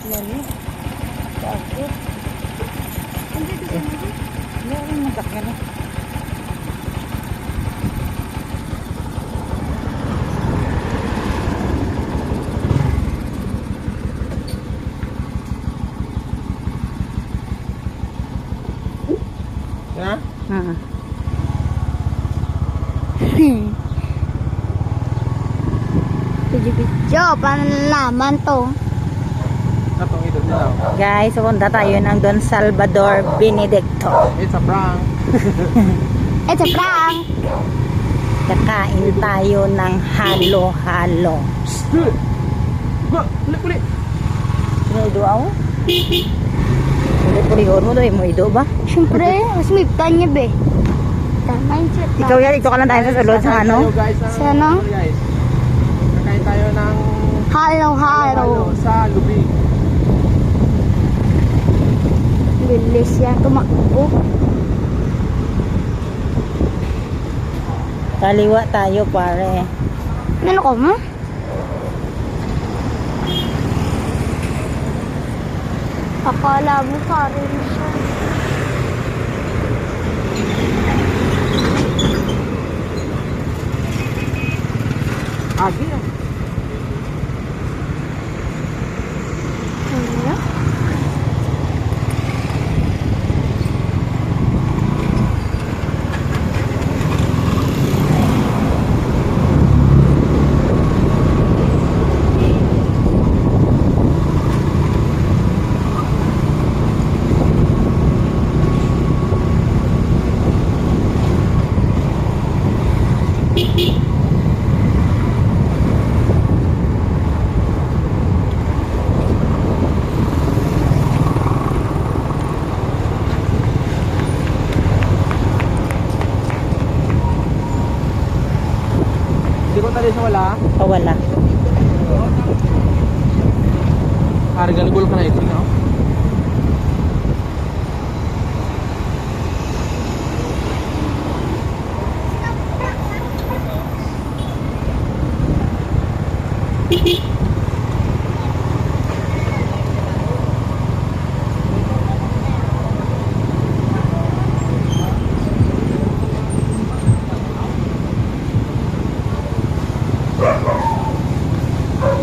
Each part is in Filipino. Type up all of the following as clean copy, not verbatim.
Lali. Takot. Meron magkakya na. Ya? Video, paano nalaman to? Atong ito nila. Guys, pupunta tayo ng Don Salvador Benedicto. It's a prank. It's a prank! Kakain tayo ng halo-halo. Kulit. Sinudo ako? Puli-pulihon mo doon, mo ido ba? Siyempre, mas may tanya be. Mindset na. Ikaw yan, ito ka lang tayo sa sulod sa ano? Sa ano? Guys. Kakain tayo ng Halo-halo. sa lubi. Bilis yan, tumakbo. Kaliwa tayo pare. Ano ko mo? Akala mo parin siya. Agi ah. Ano? Hindi ko tali sa wala. Pawala. Harga gul ka na ito, no?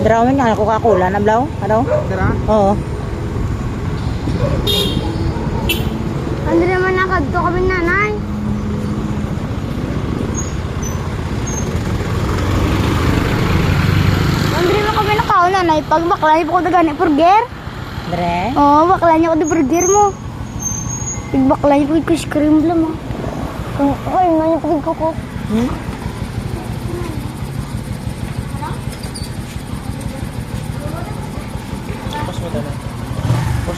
Drawing nga ako kakula na blaw. Ano? Tara. Oo. Ano naman nakadto kami nanay? Andre mo kami nakaw nanay. Pag bakla niyo po ko dagani burger. Dre. Oo, bakla niyo ko di burger mo. Pag bakla niyo po ko cream lang mo. Ay, nga niyo ko ko. Hmm?